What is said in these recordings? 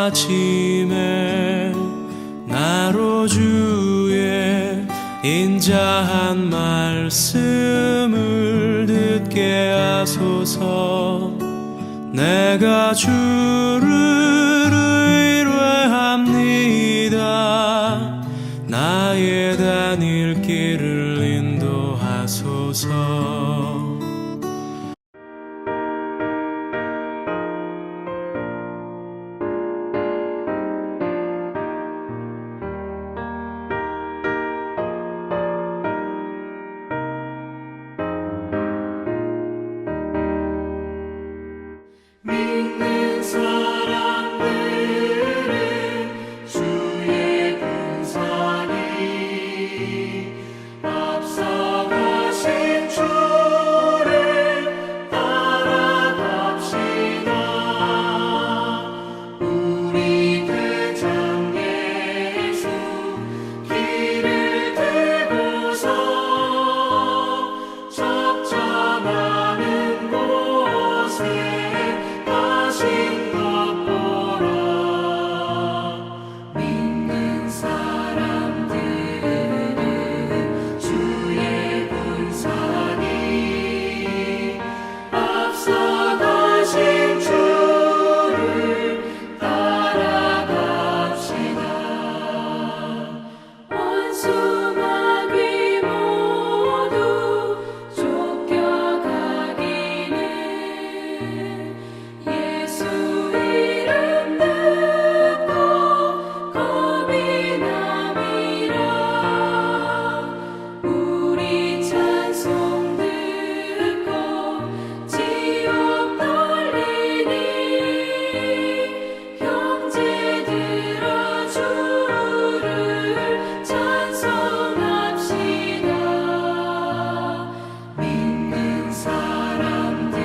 아침에 나로 주의 인자한 말씀을 듣게 하소서. 내가 주를 의뢰합니다. 나의 다닐 길을 인도하소서. 믿는 사람들은 주의 군사니 앞서가신 주를 따라갑시다. 우리 대장 예수 길을 들고서 적잖아는 곳에 믿는 사람들은 주의 군사니 앞서가신 주를 따라갑시다. 원수 마귀 모두 쫓겨가기는 예수 이름 듣고 겁이 남이라. 우리 찬송 듣고 지옥 떨리니 형제들아 주를 찬송합시다. 믿는 사람들은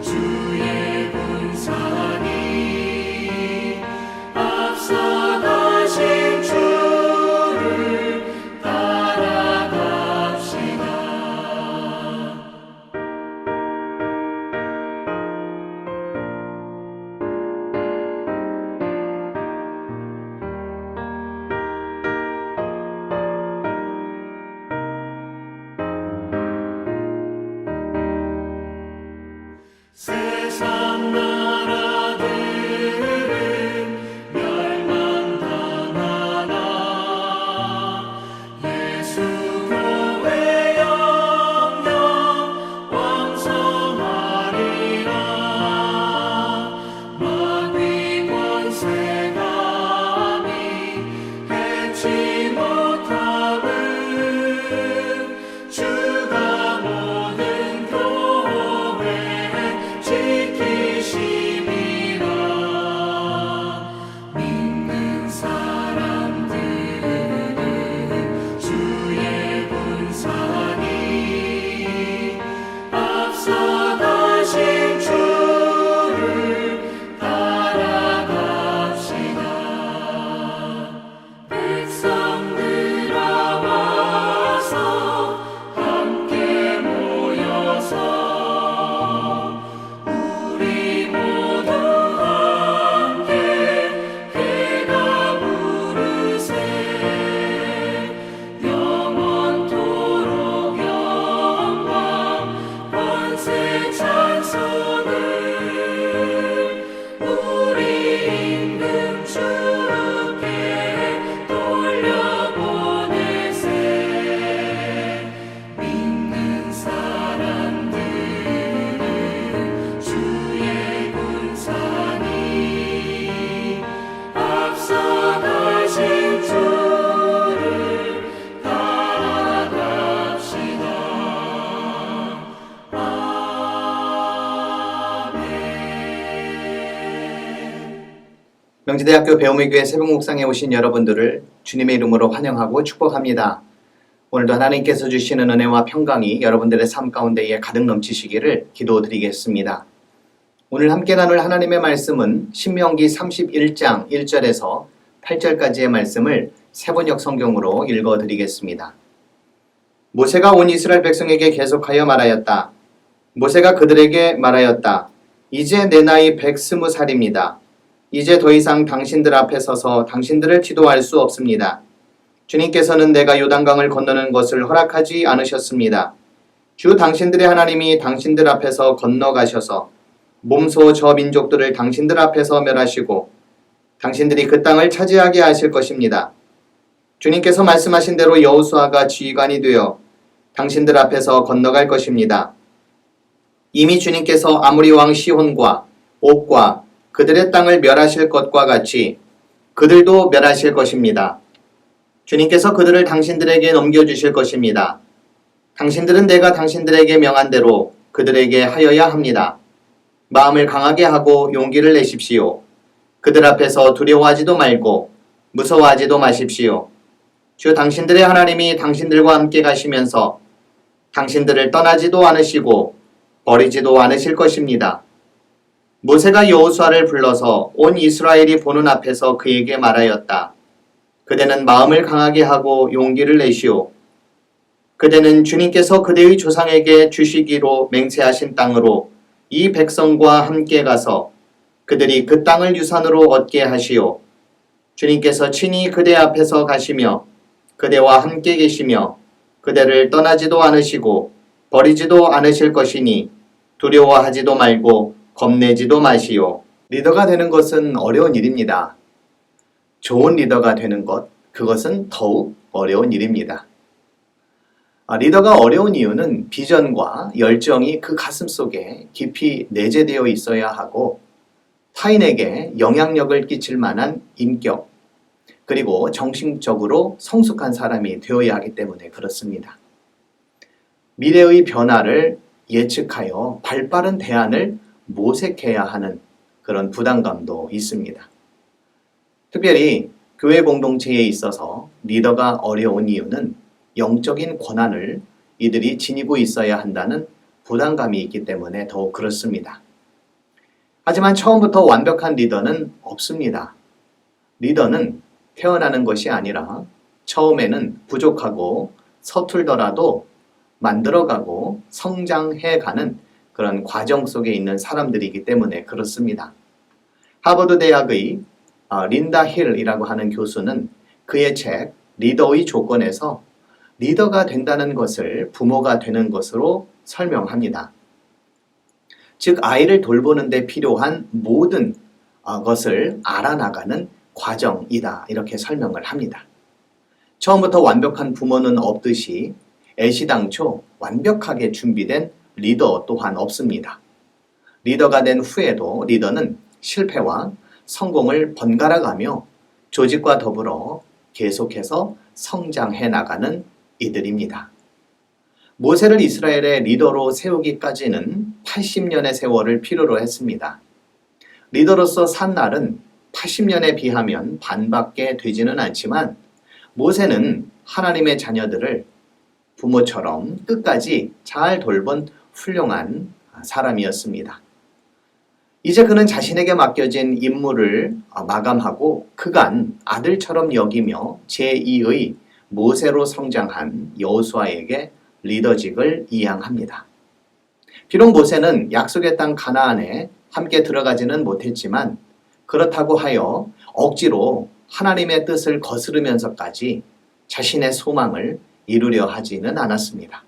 주의 군사니 앞서가신 주를 따라갑시다. 세상 나라들은 멸망당하나 예수 교회 영영 왕성하리라. 마귀 권세감이 해치 못함은 주가 모든 교회 지키심이라. 믿는 사람들은 주의 군사니 앞서가신 주를 따라갑시다. 백성들아 와서 함께 모여서 우리 모두 함께 해가 부르세. 영원토록 영광 권세 찬송을 우리 임금 주께 돌려보내세. 믿는 사람들은 주의 군사니 앞서가신 주를 따라갑시다. 아멘. 명지대학교 배움의교회 새벽묵상에 오신 여러분들을 주님의 이름으로 환영하고 축복합니다. 오늘도 하나님께서 주시는 은혜와 평강이 여러분들의 삶 가운데에 가득 넘치시기를 기도드리겠습니다. 오늘 함께 나눌 하나님의 말씀은 신명기 31장 1절에서 8절까지의 말씀을 세번역 성경으로 읽어드리겠습니다. 모세가 온 이스라엘 백성에게 계속하여 말하였다. 모세가 그들에게 말하였다. 이제 내 나이 120살입니다. 이제 더 이상 당신들 앞에 서서 당신들을 기도할 수 없습니다. 주님께서는 내가 요단강을 건너는 것을 허락하지 않으셨습니다. 주 당신들의 하나님이 당신들 앞에서 건너가셔서 몸소 저 민족들을 당신들 앞에서 멸하시고 당신들이 그 땅을 차지하게 하실 것입니다. 주님께서 말씀하신 대로 여호수아가 지휘관이 되어 당신들 앞에서 건너갈 것입니다. 이미 주님께서 아모리 왕 시혼과 옥과 그들의 땅을 멸하실 것과 같이 그들도 멸하실 것입니다. 주님께서 그들을 당신들에게 넘겨주실 것입니다. 당신들은 내가 당신들에게 명한 대로 그들에게 하여야 합니다. 마음을 강하게 하고 용기를 내십시오. 그들 앞에서 두려워하지도 말고 무서워하지도 마십시오. 주 당신들의 하나님이 당신들과 함께 가시면서 당신들을 떠나지도 않으시고 버리지도 않으실 것입니다. 모세가 여호수아를 불러서 온 이스라엘이 보는 앞에서 그에게 말하였다. 그대는 마음을 강하게 하고 용기를 내시오. 그대는 주님께서 그대의 조상에게 주시기로 맹세하신 땅으로 이 백성과 함께 가서 그들이 그 땅을 유산으로 얻게 하시오. 주님께서 친히 그대 앞에서 가시며 그대와 함께 계시며 그대를 떠나지도 않으시고 버리지도 않으실 것이니 두려워하지도 말고 겁내지도 마시오. 리더가 되는 것은 어려운 일입니다. 좋은 리더가 되는 것, 그것은 더욱 어려운 일입니다. 리더가 어려운 이유는 비전과 열정이 그 가슴 속에 깊이 내재되어 있어야 하고 타인에게 영향력을 끼칠 만한 인격, 그리고 정신적으로 성숙한 사람이 되어야 하기 때문에 그렇습니다. 미래의 변화를 예측하여 발빠른 대안을 모색해야 하는 그런 부담감도 있습니다. 특별히 교회 공동체에 있어서 리더가 어려운 이유는 영적인 권한을 이들이 지니고 있어야 한다는 부담감이 있기 때문에 더욱 그렇습니다. 하지만 처음부터 완벽한 리더는 없습니다. 리더는 태어나는 것이 아니라 처음에는 부족하고 서툴더라도 만들어가고 성장해가는 그런 과정 속에 있는 사람들이기 때문에 그렇습니다. 하버드 대학의 린다 힐이라고 하는 교수는 그의 책 리더의 조건에서 리더가 된다는 것을 부모가 되는 것으로 설명합니다. 즉 아이를 돌보는 데 필요한 모든 것을 알아나가는 과정이다 이렇게 설명을 합니다. 처음부터 완벽한 부모는 없듯이 애시당초 완벽하게 준비된 리더 또한 없습니다. 리더가 된 후에도 리더는 실패와 성공을 번갈아가며 조직과 더불어 계속해서 성장해 나가는 이들입니다. 모세를 이스라엘의 리더로 세우기까지는 80년의 세월을 필요로 했습니다. 리더로서 산 날은 80년에 비하면 반밖에 되지는 않지만 모세는 하나님의 자녀들을 부모처럼 끝까지 잘 돌본 훌륭한 사람이었습니다. 이제 그는 자신에게 맡겨진 임무를 마감하고 그간 아들처럼 여기며 제2의 모세로 성장한 여호수아에게 리더직을 이양합니다. 비록 모세는 약속의 땅 가나안에 함께 들어가지는 못했지만 그렇다고 하여 억지로 하나님의 뜻을 거스르면서까지 자신의 소망을 이루려 하지는 않았습니다.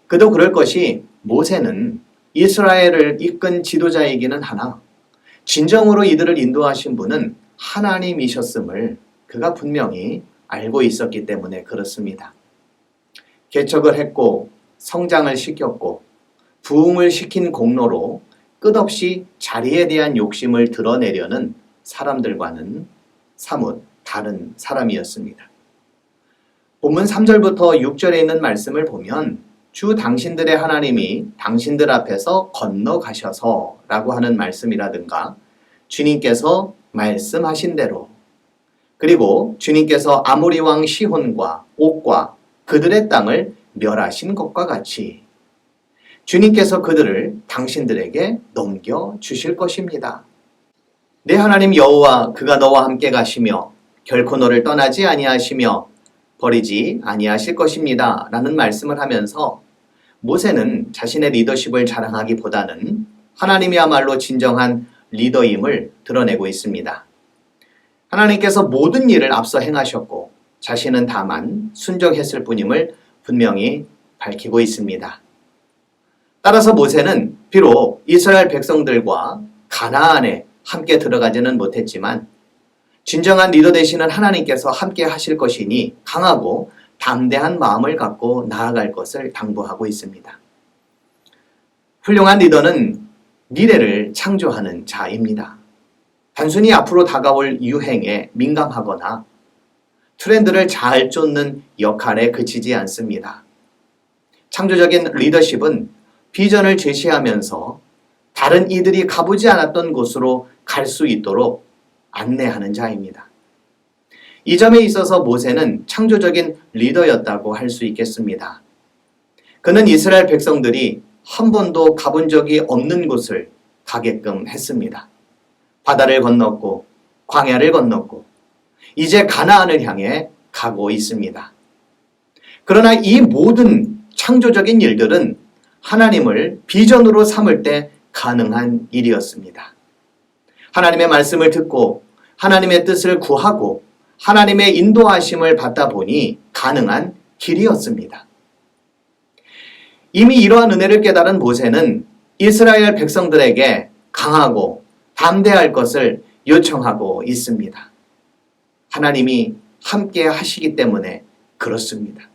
그도 그럴 것이 모세는 이스라엘을 이끈 지도자이기는 하나 진정으로 이들을 인도하신 분은 하나님이셨음을 그가 분명히 알고 있었기 때문에 그렇습니다. 개척을 했고 성장을 시켰고 부흥을 시킨 공로로 끝없이 자리에 대한 욕심을 드러내려는 사람들과는 사뭇 다른 사람이었습니다. 본문 3절부터 6절에 있는 말씀을 보면 주 당신들의 하나님이 당신들 앞에서 건너가셔서 라고 하는 말씀이라든가 주님께서 말씀하신 대로 그리고 주님께서 아모리 왕 시혼과 옥과 그들의 땅을 멸하신 것과 같이 주님께서 그들을 당신들에게 넘겨주실 것입니다. 내 하나님 여호와 그가 너와 함께 가시며 결코 너를 떠나지 아니하시며 버리지 아니하실 것입니다. 라는 말씀을 하면서 모세는 자신의 리더십을 자랑하기보다는 하나님이야말로 진정한 리더임을 드러내고 있습니다. 하나님께서 모든 일을 앞서 행하셨고 자신은 다만 순종했을 뿐임을 분명히 밝히고 있습니다. 따라서 모세는 비록 이스라엘 백성들과 가나안에 함께 들어가지는 못했지만 진정한 리더 되시는 하나님께서 함께 하실 것이니 강하고 담대한 마음을 갖고 나아갈 것을 당부하고 있습니다. 훌륭한 리더는 미래를 창조하는 자입니다. 단순히 앞으로 다가올 유행에 민감하거나 트렌드를 잘 쫓는 역할에 그치지 않습니다. 창조적인 리더십은 비전을 제시하면서 다른 이들이 가보지 않았던 곳으로 갈 수 있도록 안내하는 자입니다. 이 점에 있어서 모세는 창조적인 리더였다고 할 수 있겠습니다. 그는 이스라엘 백성들이 한 번도 가본 적이 없는 곳을 가게끔 했습니다. 바다를 건넜고 광야를 건넜고 이제 가나안을 향해 가고 있습니다. 그러나 이 모든 창조적인 일들은 하나님을 비전으로 삼을 때 가능한 일이었습니다. 하나님의 말씀을 듣고 하나님의 뜻을 구하고 하나님의 인도하심을 받다 보니 가능한 길이었습니다. 이미 이러한 은혜를 깨달은 모세는 이스라엘 백성들에게 강하고 담대할 것을 요청하고 있습니다. 하나님이 함께 하시기 때문에 그렇습니다.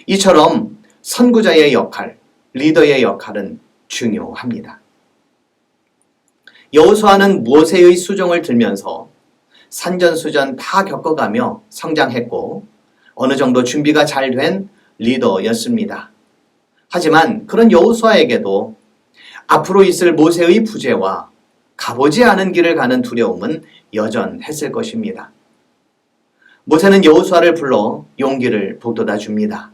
이처럼 선구자의 역할, 리더의 역할은 중요합니다. 여호수아는 모세의 수종을 들면서 산전수전 다 겪어가며 성장했고 어느 정도 준비가 잘 된 리더였습니다. 하지만 그런 여호수아에게도 앞으로 있을 모세의 부재와 가보지 않은 길을 가는 두려움은 여전했을 것입니다. 모세는 여호수아를 불러 용기를 북돋아 줍니다.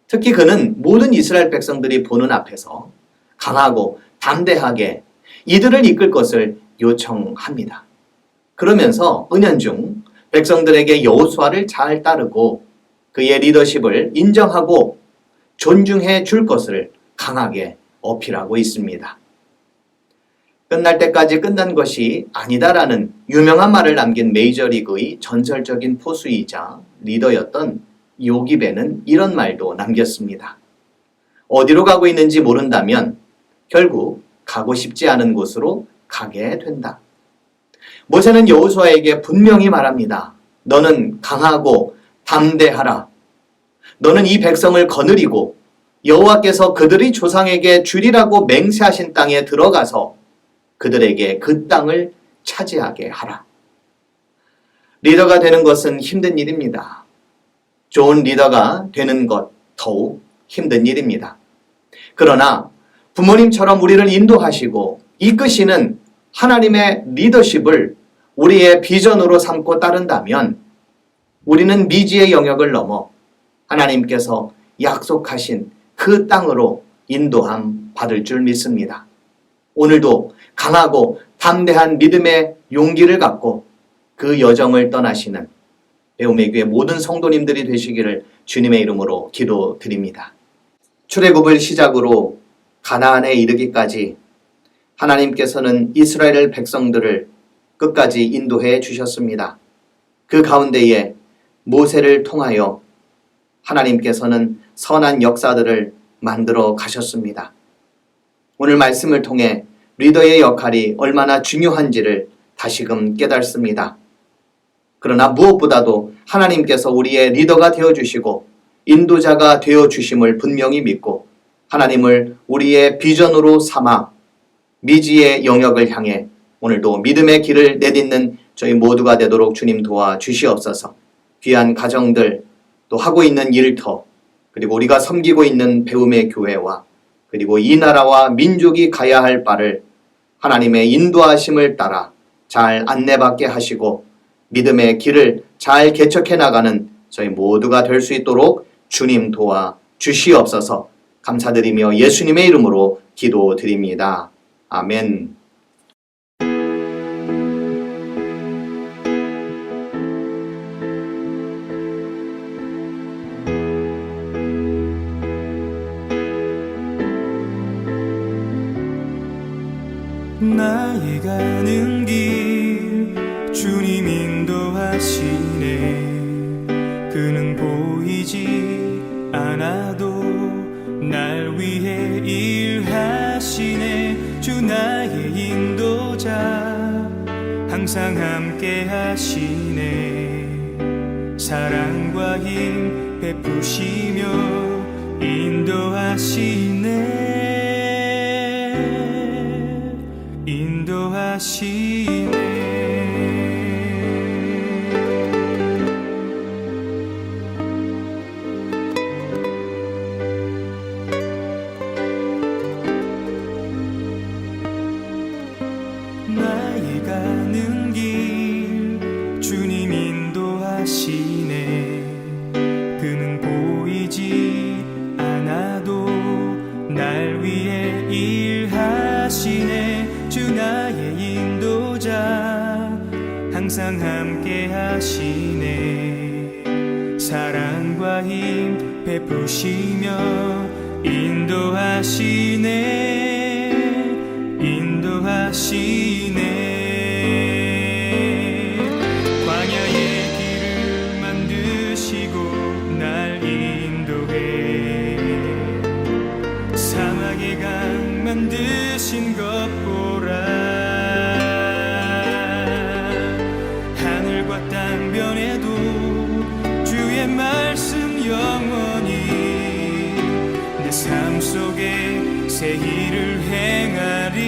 특히 그는 모든 이스라엘 백성들이 보는 앞에서 강하고 담대하게 이들을 이끌 것을 요청합니다. 그러면서 은연중 백성들에게 여호수아를 잘 따르고 그의 리더십을 인정하고 존중해 줄 것을 강하게 어필하고 있습니다. 끝날 때까지 끝난 것이 아니다라는 유명한 말을 남긴 메이저리그의 전설적인 포수이자 리더였던 요기베는 이런 말도 남겼습니다. 어디로 가고 있는지 모른다면 결국 가고 싶지 않은 곳으로 가게 된다. 모세는 여호수아에게 분명히 말합니다. 너는 강하고 담대하라. 너는 이 백성을 거느리고 여호와께서 그들의 조상에게 주리라고 맹세하신 땅에 들어가서 그들에게 그 땅을 차지하게 하라. 리더가 되는 것은 힘든 일입니다. 좋은 리더가 되는 것 더욱 힘든 일입니다. 그러나 부모님처럼 우리를 인도하시고 이끄시는 하나님의 리더십을 우리의 비전으로 삼고 따른다면 우리는 미지의 영역을 넘어 하나님께서 약속하신 그 땅으로 인도함 받을 줄 믿습니다. 오늘도 강하고 담대한 믿음의 용기를 갖고 그 여정을 떠나시는 배움의 교회 모든 성도님들이 되시기를 주님의 이름으로 기도드립니다. 출애굽을 시작으로 가나안에 이르기까지 하나님께서는 이스라엘 백성들을 끝까지 인도해 주셨습니다. 그 가운데에 모세를 통하여 하나님께서는 선한 역사들을 만들어 가셨습니다. 오늘 말씀을 통해 리더의 역할이 얼마나 중요한지를 다시금 깨닫습니다. 그러나 무엇보다도 하나님께서 우리의 리더가 되어주시고 인도자가 되어주심을 분명히 믿고 하나님을 우리의 비전으로 삼아 미지의 영역을 향해 오늘도 믿음의 길을 내딛는 저희 모두가 되도록 주님 도와주시옵소서. 귀한 가정들, 또 하고 있는 일터, 그리고 우리가 섬기고 있는 배움의 교회와 그리고 이 나라와 민족이 가야 할 바를 하나님의 인도하심을 따라 잘 안내받게 하시고 믿음의 길을 잘 개척해 나가는 저희 모두가 될 수 있도록 주님 도와 주시옵소서. 감사드리며 예수님의 이름으로 기도드립니다. 아멘. 나의 가는 길 주님 인도하시네. 그는 보이지 않아도 날 위해 일하시네. 주 나의 인도자 항상 함께 하시네. 사랑과 힘 베푸시며 인도하시네. 인도하시네. 나의 가는 길 주님 인도하시네. 그는 보이지 않아도 날 위해 일하시네. 주 나의 인도자 항상 함께 하시네. 사랑과 힘 베푸시며 인도하시네. 인도하시네. 광야의 길을 만드시고 날 인도해. 사막의 강 만드신 것 보라. 하늘과 땅 변해도 주의 말씀 영원히 내 삶 속에 새 일을 행하리.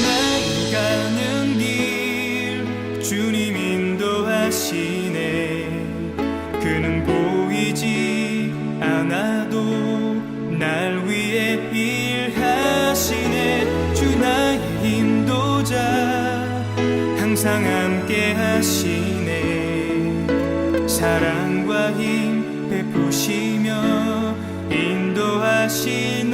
나의 가는 길 주님 인도하시네. 그는 보이지 않아도 날 위해 일하시네. 주 나의 인도자 항상 함께 하시네. 사랑과 힘 베푸시며 인도하시네.